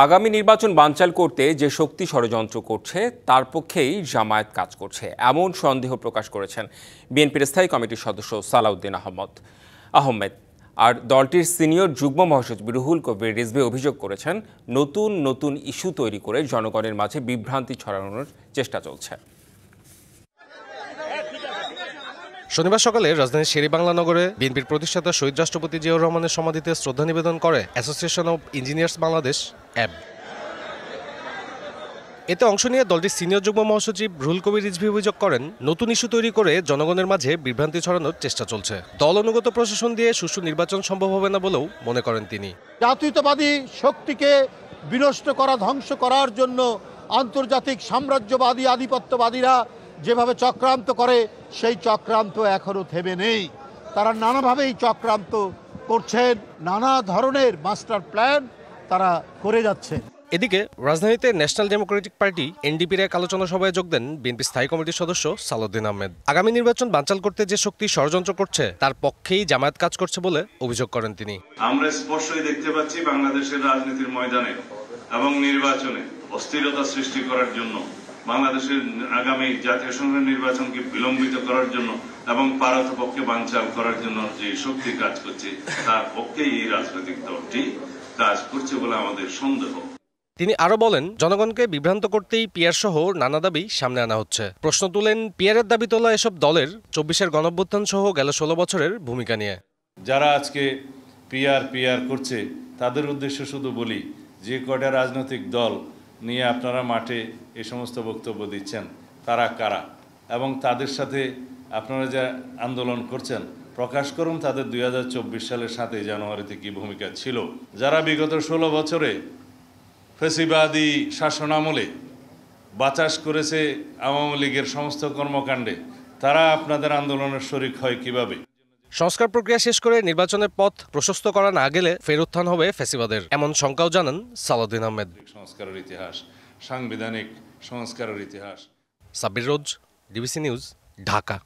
আগামী নির্বাচন বানচাল করতে যে শক্তি ষড়যন্ত্র করছে তার পক্ষেই জামায়াত কাজ করছে এমন সন্দেহ প্রকাশ করেছেন বিএনপির স্থায়ী কমিটির সদস্য সালাউদ্দিন আহমেদ। আর দলটির সিনিয়র যুগ্ম মহাসচিব রুহুল কবির রিজভী অভিযোগ করেছেন নতুন নতুন ইস্যু তৈরি করে জনগণের মাঝে বিভ্রান্তি ছড়ানোর চেষ্টা চলছে। শনিবার সকালে রাজধানীর শেরেবাংলা নগরে বিএনপির প্রতিষ্ঠাতা শহীদ রাষ্ট্রপতি জিয়াউর রহমানের সমাধিতে শ্রদ্ধা নিবেদন করে অ্যাসোসিয়েশন অব ইঞ্জিনিয়ার্স বাংলাদেশ অ্যাব। এতে অংশ নিয়ে দলটির সিনিয়র যুগ্ম মহাসচিব রুহুল কবির রিজভী অভিযোগ করেন নতুন ইস্যু তৈরি করে জনগণের মাঝে বিভ্রান্তি ছড়ানোর চেষ্টা চলছে। দল অনুগত প্রশাসন দিয়ে সুষ্ঠু নির্বাচন সম্ভব হবে না বলেও মনে করেন তিনি। জাতীয়তাবাদী শক্তিকে বিনষ্ট করা, ধ্বংস করার জন্য আন্তর্জাতিক সাম্রাজ্যবাদী আধিপত্যবাদীরা যেভাবে চক্রান্ত করে সেই চক্রান্ত এখনো থেমে নেই। তারা নানাভাবেই চক্রান্ত করছেন, নানা ধরনের মাস্টার প্ল্যান তারা করে যাচ্ছে। এদিকে রাজধানীতে ন্যাশনাল ডেমোক্রেটিক পার্টি এনডিপির এক আলোচনা সভায় যোগ দেন বিএনপি স্থায়ী কমিটির সদস্য সালাউদ্দিন আহমেদ। আগামী নির্বাচন বানচাল করতে যে শক্তি ষড়যন্ত্র করছে তার পক্ষেই জামায়াত কাজ করছে বলে অভিযোগ করেন তিনি। আমরা স্পষ্টই দেখতে পাচ্ছি বাংলাদেশের রাজনীতির ময়দানে এবং নির্বাচনে অস্থিরতা সৃষ্টি করার জন্য, বাংলাদেশের আগামী জাতীয় সংসদ নির্বাচনকে বিলম্বিত করার জন্য এবং পারতপক্ষে বানচাল করার জন্য যে শক্তি কাজ করছে তার পক্ষেই এই রাজনৈতিক দলটি কাজ করছে বলে আমাদের সন্দেহ। তিনি আরো বলেন জনগণকে বিভ্রান্ত করতেই পিয়ার সহ নানা দাবি সামনে আনা হচ্ছে। প্রশ্ন তুলেন পিয়ারের দাবি তোলা এসব দলের ২৪-এর গণঅভ্যুত্থান সহ গেল ১৬ বছরের ভূমিকা নিয়ে। যারা আজকে পিয়ার করছে তাদের উদ্দেশ্য শুধু বলি, যে কয়টা রাজনৈতিক দল নিয়ে আপনারা মাঠে এই সমস্ত বক্তব্য দিচ্ছেন তারা কারা এবং তাদের সাথে আপনারা যা আন্দোলন করছেন প্রকাশ করুন তাদের ২০২৪ সালের ৭ই জানুয়ারিতে কি ভূমিকা ছিল। যারা বিগত ১৬ বছরে ফ্যাসিবাদী শাসনামলে বাতাস করেছে আওয়ামী লীগের সমস্ত কর্মকাণ্ডে, তারা আপনাদের আন্দোলনের শরিক হয় কিভাবে? সংস্কার প্রক্রিয়া শেষ করে নির্বাচনের পথ প্রশস্ত করা না গেলে ফের উত্থান হবে ফ্যাসিবাদের, এমন শঙ্কাও জানান সালাউদ্দিন আহমেদ। সংস্কারের ইতিহাস, সাংবিধানিক সংস্কারের ইতিহাস। সাব্বির রোজ, ডিবিসি নিউজ, ঢাকা।